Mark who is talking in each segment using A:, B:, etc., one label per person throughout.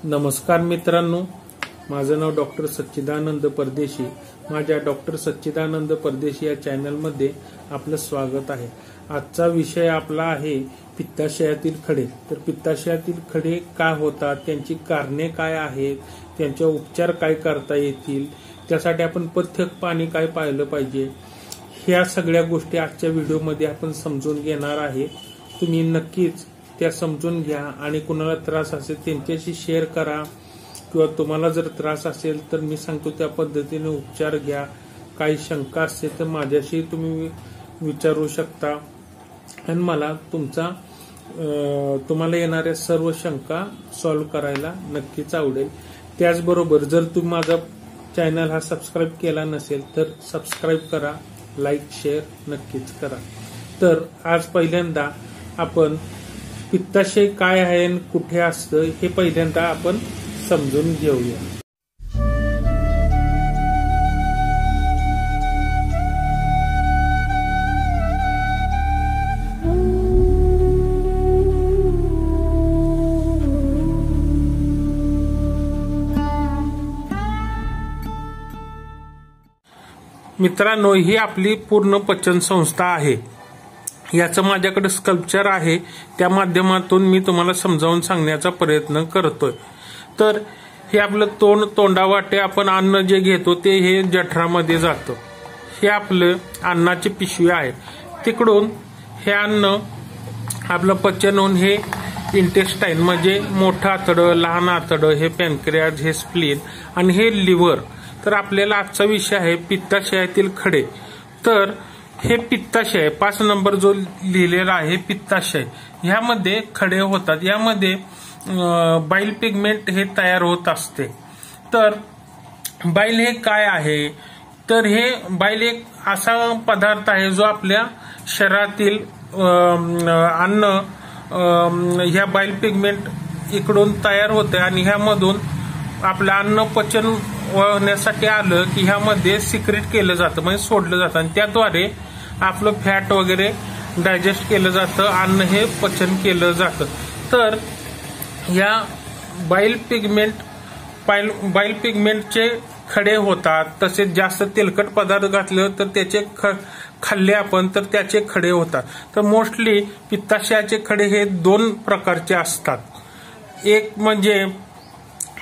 A: नमस्कार मित्रांनो, माझं नाव डॉक्टर सच्चिदानंद परदेशी। माझ्या डॉक्टर सच्चिदानंद परदेशी या चॅनलमध्ये आपलं स्वागत आहे। आजचा विषय आपला आहे पित्ताशयातील खडे। तर पित्ताशयातील खडे काय होतात, त्यांची कारणे काय आहेत, त्यांचे उपचार काय करता येतील, त्यासाठी आपण पथ्यक पाणी काय पाळलं पाहिजे, ह्या सगळ्या गोष्टी आजच्या व्हिडिओमध्ये आपण समजून घेणार आहे। तुम्ही नक्कीच त्या समजून घ्या आणि कुणाला त्रास असेल त्यांच्याशी शेअर करा, किंवा तुम्हाला जर त्रास असेल तर मी सांगतो त्या पद्धतीने उपचार घ्या। काही शंका असेल तर माझ्याशी तुम्ही विचारू शकता आणि मला तुम्हाला येणाऱ्या सर्व शंका सॉल्व्ह करायला नक्कीच आवडेल। त्याचबरोबर जर तुम्ही माझा चॅनल हा सबस्क्राईब केला नसेल तर सबस्क्राईब करा, लाईक शेअर नक्कीच करा। तर आज पहिल्यांदा आपण पित्ताशय काय आहे आणि कुठे असतं हे पहिल्यांदा आपण समजून घेऊया। मित्रांनो, ही आपली पूर्ण पचन संस्था आहे। याचं माझ्याकडे स्कल्पचर आहे, त्या माध्यमातून मी तुम्हाला समजावून सांगण्याचा प्रयत्न करतोय। तर हे आपलं तोंडावाटे आपण अन्न जे घेतो ते हे जठरामध्ये जातं। हे आपलं अन्नाची पिशवी आहे। तिकडून हे अन्न आपलं पचन होऊन हे इंटेस्टाईन म्हणजे मोठं आतडं, लहान आतडं, हे पॅनक्रियाज, हे स्प्लीन आणि हे लिव्हर। तर आपल्याला आजचा विषय आहे पित्ताशयातील खडे। तर हे पित्ताशय 5 नंबर जो लिहिलेला आहे पित्ताशय, ह्यामध्ये खडे होतात। यामध्ये बाईल पिगमेंट हे तयार होत असते। तर बाईल हे काय आहे, तर हे बाईल एक असा पदार्थ आहे जो आपल्या शरीरातील अन्न ह्या बाईल पिगमेंट इकडून तयार होते आणि ह्यामधून आपलं अन्न पचन होण्यासाठी आलं की ह्यामध्ये सिक्रेट केलं जातं, म्हणजे सोडलं जातं आणि त्याद्वारे आपलं फॅट वगैरे डायजेस्ट केलं जातं, अन्न हे पचन केलं जातं। तर या बाईल पिगमेंटचे खडे होतात। तसेच जास्त तेलकट पदार्थ घातलं तर त्याचे खाल्ले आपण तर त्याचे खडे होतात। तर मोस्टली पित्ताशयाचे खडे हे 2 प्रकारचे असतात। एक म्हणजे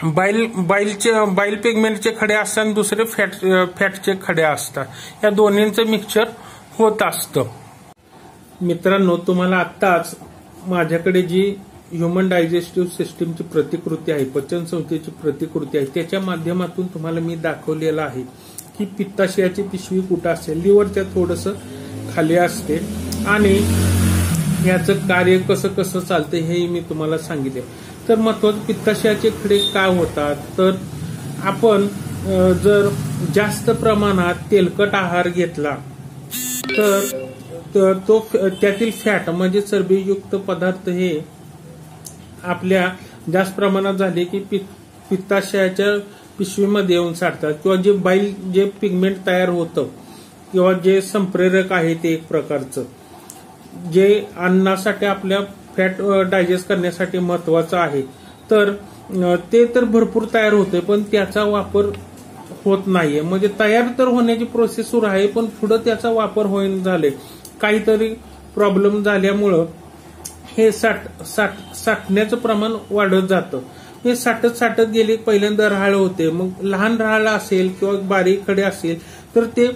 A: बाईल पिगमेंटचे खडे असतात आणि दुसरे फॅटचे खडे असतात। या दोन्हींचं मिक्सचर होत असतं। मित्रांनो, तुम्हाला आत्ताच माझ्याकडे जी ह्युमन डायजेस्टिव्ह सिस्टीमची प्रतिकृती आहे, पचन संस्थेची प्रतिकृती आहे, त्याच्या माध्यमातून तुम्हाला मी दाखवलेलं आहे की पित्ताशयाची पिशवी कुठं असते। लिव्हरच्या थोडंसं खाली असते आणि याचं कार्य कसं कसं चालतं हे मी तुम्हाला सांगितले। तर महत्वाचं पित्ताशयाचे खडे काय होतात, तर आपण जर जास्त प्रमाणात तेलकट आहार घेतला तर तो त्यातील फॅट म्हणजे चरबीयुक्त पदार्थ हे आपल्या जास्त प्रमाणात झाले की पित्ताशयाच्या पिशवीमध्ये येऊन साठतात, किंवा जे पिगमेंट तयार होतं किंवा जे संप्रेरक आहे ते एक प्रकारचं जे अन्नासाठी आपल्या फॅट डायजेस्ट करण्यासाठी महत्वाचं आहे, तर ते तर भरपूर तयार होते पण त्याचा वापर होत नाहीये। म्हणजे तयार तर होण्याची प्रोसेस सुरू आहे पण पुढे त्याचा वापर होईन झाले, काहीतरी प्रॉब्लेम झाल्यामुळं हे साठण्याचं प्रमाण वाढत जातं। हे साठत गेले, पहिल्यांदा राहाळ होते, मग लहान राहाळ असेल किंवा बारीक खडे असेल तर ते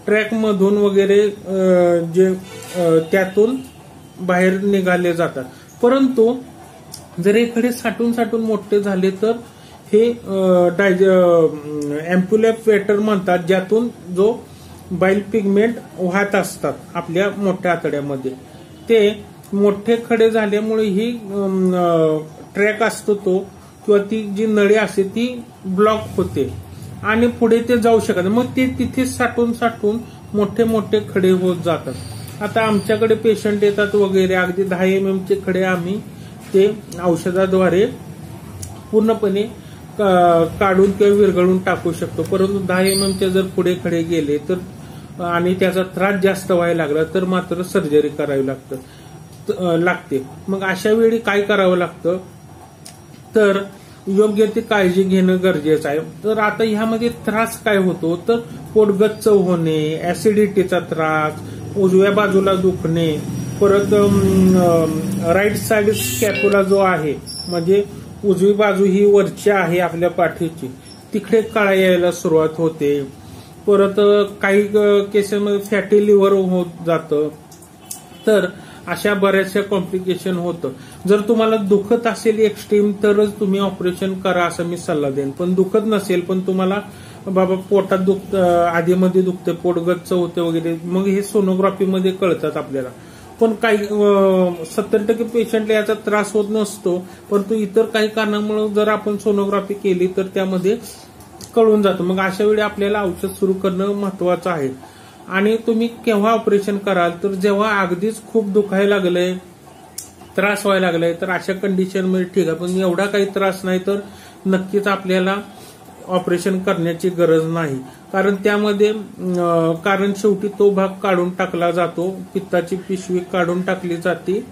A: ट्रॅक मधून वगैरे जे त्यातून बाहेर निघाले जातात। परंतु जर हे खडे साठून मोठे झाले तर हे एम्प्युलेटर म्हणतात, ज्यातून जो बाईल पिगमेंट वाहत असतात आपल्या मोठ्या आतड्यामध्ये। ते मोठे खडे झाल्यामुळे ही ट्रॅक असतो तो किंवा ती जी नळी असते ती ब्लॉक होते आणि पुढे ते जाऊ शकत, मग ते तिथे साठून मोठे खडे होत जातात। आता आमच्याकडे पेशंट येतात वगैरे, अगदी 10 mm चे खडे आम्ही ते औषधाद्वारे पूर्णपणे काढून किंवा विरघळून टाकू शकतो। परंतु 10 mm चे जर पुढे खडे गेले तर आणि त्याचा त्रास जास्त व्हायला लागला तर मात्र सर्जरी करावी लागते। मग अशा वेळी काय करावं लागतं, तर योग्य ती काळजी घेणं गरजेचं आहे. तर आता ह्यामध्ये त्रास काय होतो, तर पोट गच्च होणे, ऍसिडिटीचा त्रास, उजव्या बाजूला दुखणे, परत राईट साइड स्कॅप्युला जो आहे म्हणजे उजवी बाजू ही वरची आहे आपल्या पाठीची, तिकडे कळा यायला सुरुवात होते. परत काही केसेसमध्ये फॅटी लिव्हर होत जातं. तर अशा बऱ्याचशा कॉम्प्लिकेशन होतं. जर तुम्हाला दुखत असेल एक्स्ट्रीम तरच तुम्ही ऑपरेशन करा असं मी सल्ला देईन. पण दुखत नसेल, पण तुम्हाला बाबा पोटात दुखतं, आधीमध्ये दुखतं, पोट गच्च होते वगैरे, मग हे सोनोग्राफीमध्ये कळतात आपल्याला. पण काही 70% पेशंटला याचा त्रास होत नसतो, परंतु इतर काही कारणामुळे जर आपण सोनोग्राफी केली तर त्यामध्ये कळून जातं. मग अशा वेळी आपल्याला औषध सुरू करणं महत्वाचं आहे. आणि तुम्ही केव्हा ऑपरेशन कराल, तर जेव्हा अगदीच खूप दुखायला लागलंय, त्रास व्हायला लागलाय, तर अशा कंडिशनमध्ये ठीक आहे. पण एवढा काही त्रास नाही तर नक्कीच आपल्याला ऑपरेशन करण्याची गरज नाही. कारण त्यामध्ये कारण शेवटी तो भाग काढून टाकला जातो, पित्ताची पिशवी काढून टाकली जाते,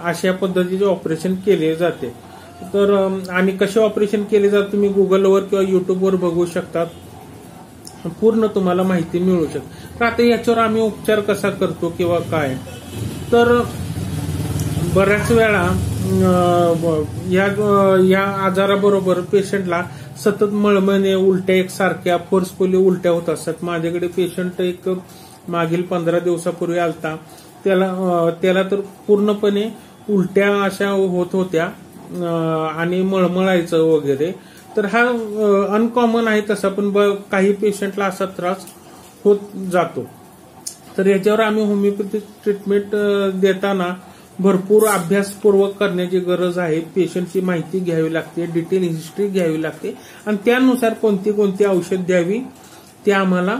A: अशा पद्धतीचे ऑपरेशन केले जाते. तर आणि कसे ऑपरेशन केले जाते तुम्ही गुगलवर किंवा युट्यूबवर बघू शकतात, पूर्ण तुम्हाला माहिती मिळू शकते. तर आता याच्यावर आम्ही उपचार कसा करतो किंवा काय, तर बऱ्याच वेळा या आजाराबरोबर पेशंटला सतत मळमळणे, उलट्या एकसारख्या फोर्सफुली उलट्या होत असतात. माझ्याकडे पेशंट एक मागील 15 दिवसापूर्वी आलता, त्याला तर पूर्णपणे उलट्या अशा होत होत्या आणि मळमळायचं वगैरे. तर हा अनकॉमन आहे तसा, पण काही पेशंटला असा त्रास होत जातो. तर याच्यावर आम्ही होमिओपॅथिक ट्रीटमेंट देताना भरपूर अभ्यासपूर्वक करण्याची गरज आहे. पेशंटची माहिती घ्यावी लागते, डिटेल हिस्ट्री घ्यावी लागते आणि त्यानुसार कोणती कोणती औषध द्यावी ते आम्हाला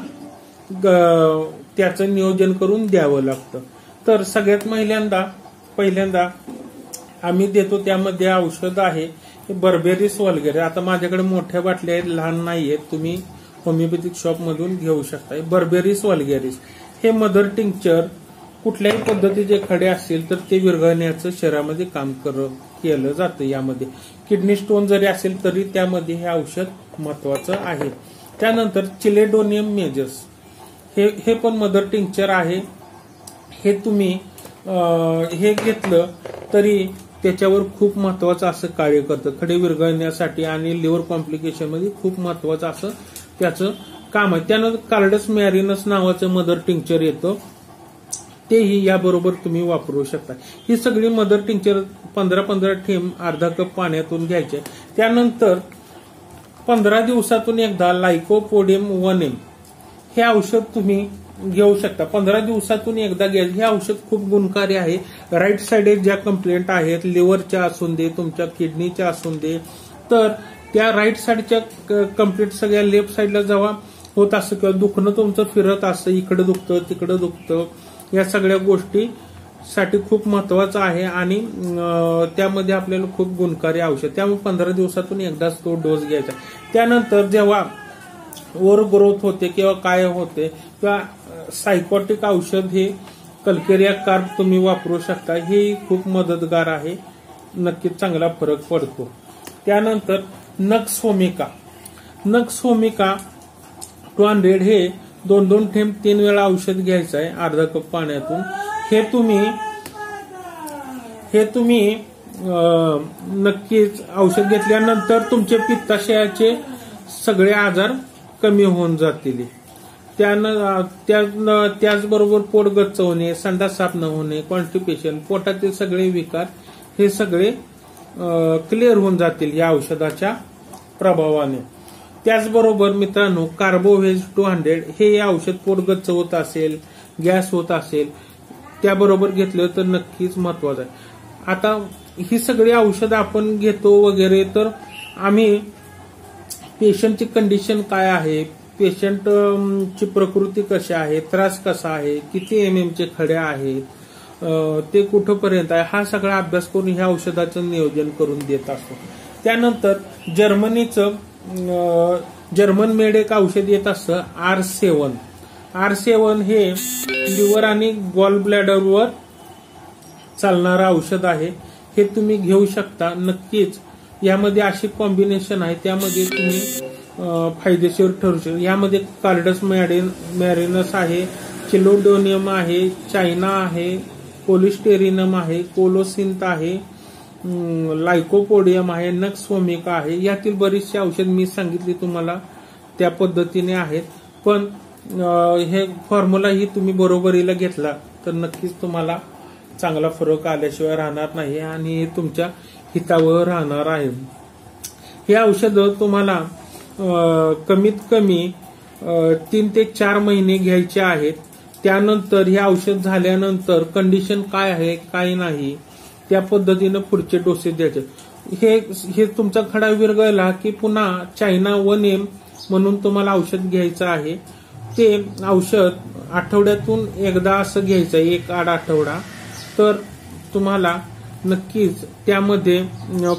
A: त्याचं नियोजन करून द्यावं लागतं. तर सगळ्यात पहिल्यांदा आम्ही देतो त्यामध्ये औषध आहे बर्बेरिस वल्गेरिस. आता माझ्याकडे मोठ्या बाटल्या आहेत, लहान नाही आहेत, तुम्ही होमिओपॅथिक शॉप मधून घेऊ शकता. बर्बेरिस वल्गेरिस हे मदर टिंक्चर कुठल्याही पद्धतीचे खडे असतील तर ते विरघळण्याचं शरीरामध्ये काम केलं जातं. यामध्ये किडनी स्टोन जरी असेल तरी त्यामध्ये हे औषध महत्वाचं आहे. त्यानंतर चिलेडोनियम मेजस हे पण मदर टिंक्चर आहे. हे तुम्ही हे घेतलं तरी त्याच्यावर खूप महत्वाचं असं कार्य करतं. खडे विरघळण्यासाठी आणि लिव्हर कॉम्प्लिकेशन मध्ये खूप महत्वाचं असं त्याचं काम आहे. त्यानंतर कार्डस मॅरिनस नावाचं मदर टिंक्चर येतं, तेही याबरोबर तुम्ही वापरू शकता. ही सगळी मदर टिंक्चर 15-15 थेंब अर्धा कप पाण्यातून घ्यायचे. त्यानंतर 15 दिवसातून एकदा लाइकोपोडियम 1M हे औषध तुम्ही घेऊ शकता. 15 दिवसातून एकदा घ्यायचं. हे औषध खूप गुणकारी आहे. राईट साइड ज्या कंप्लेंट आहेत, लिव्हरच्या असून दे, तुमच्या किडनीच्या असून दे, तर त्या राईट साइडच्या कंप्लेंट सगळ्या लेफ्ट साइडला जेव्हा होत असतं किंवा दुखणं तुमचं फिरत असतं, इकडे दुखतं तिकडे दुखतं, या सगळ्या गोष्टीसाठी खूप महत्वाचं आहे आणि त्यामध्ये आपल्याला खूप गुणकारी औषध. त्यामुळे 15 दिवसातून एकदाच तो डोस घ्यायचा. त्यानंतर जेव्हा ओव्हर ग्रोथ होते किंवा काय होते किंवा सायकोटिक औषध हे कल्केरिया कार्ब तुम्ही वापरू शकता. हे खूप मदतगार आहे, नक्कीच चांगला फरक पडतो. त्यानंतर नक्स होमिका 200 हे 2-2 थेंब 3 वेळा औषध घ्यायचं आहे अर्धा कप पाण्यातून. हे तुम्ही नक्कीच औषध घेतल्यानंतर तुमचे पित्ताशयाचे सगळे आजार कमी होऊन जातील. त्याचबरोबर पोट गच्च होणे, संडास साफ न होणे, कॉन्स्टिपेशन, पोटातील सगळे विकार हे सगळे क्लिअर होऊन जातील या औषधाच्या प्रभावाने. त्याचबरोबर मित्रांनो कार्बोव्हेज 200 हे औषध पोट गच्च होत असेल, गॅस होत असेल, त्याबरोबर घेतलं तर नक्कीच महत्वाचं आहे. आता ही सगळी औषधं आपण घेतो वगैरे, तर आम्ही पेशंटची कंडिशन काय आहे, पेशंटची प्रकृती कशी आहे, त्रास कसा आहे, किती MM चे खडे आहेत, ते कुठपर्यंत आहे, हा सगळा अभ्यास करून ह्या औषधाचं नियोजन करून देत असतो. त्यानंतर जर्मन मेड एक औषध येत असतं R7 हे लिव्हर आणि गॉल ब्लॅडरवर चालणारं औषध आहे. हे तुम्ही घेऊ शकता. नक्कीच यामध्ये अशी कॉम्बिनेशन आहे, त्यामध्ये तुम्ही फायदेशीर ठरू शकता। यामध्ये कार्डस मॅरिनस आहे, चिलोडोनियम आहे, चायना आहे, कोलिस्टेरिनम आहे, कोलोसिंथ आहे, लायकोपोडियम आहे, नक्स वोमिका आहे। यातील बरीचशी औषध मी सांगितली तुम्हाला त्या पद्धतीने आहेत, पण हे फॉर्म्युला ही तुम्ही बरोबरीला घेतला तर नक्कीच तुम्हाला चांगला फरक आल्याशिवाय राहणार नाही आणि हे तुमच्या हितावर राहणार आहे। हे औषध तुम्हाला कमीत कमी 3 ते 4 महिने घ्यायचे आहेत। त्यानंतर हे औषध झाल्यानंतर कंडिशन काय आहे काय नाही त्या पद्धतीने पुढचे डोसेस द्यायचे। हे तुमचा खडा विरघळला की पुन्हा चायना 1M म्हणून तुम्हाला औषध घ्यायचं आहे। ते औषध आठवड्यातून एकदा असं घ्यायचं, 1 आठवडा, तर तुम्हाला नक्कीच त्यामध्ये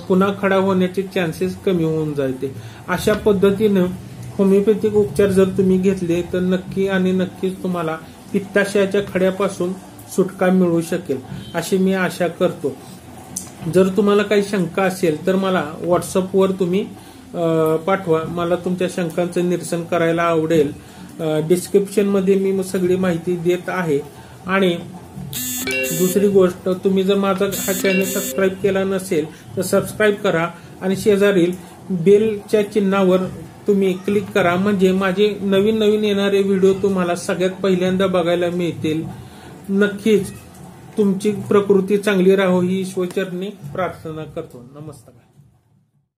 A: पुन्हा खडा होण्याचे चान्सेस कमी होऊन जाते। अशा पद्धतीने होमिओपॅथिक उपचार जर तुम्ही घेतले तर नक्की आणि नक्कीच तुम्हाला पित्ताशयाच्या खड्यापासून सुटका मिळू शकेल अशी मी आशा करतो। जर तुम्हाला काही शंका असेल तर मला व्हॉट्सअपवर तुम्ही पाठवा, मला तुमच्या शंकांचं निरसन करायला आवडेल। डिस्क्रिप्शन मध्ये मी सगळी माहिती देत आहे। आणि दुसरी गोष्ट, तुम्ही जर माझा हा चॅनल सबस्क्राईब केला नसेल तर सबस्क्राईब करा आणि शेजारील बेलच्या चिन्हावर तुम्ही क्लिक करा, म्हणजे माझे नवीन येणारे व्हिडिओ तुम्हाला सगळ्यात पहिल्यांदा बघायला मिळतील। नक्कीच तुमची प्रकृती चांगली राहो ही ईश्वरचरणी प्रार्थना करतो। नमस्कार।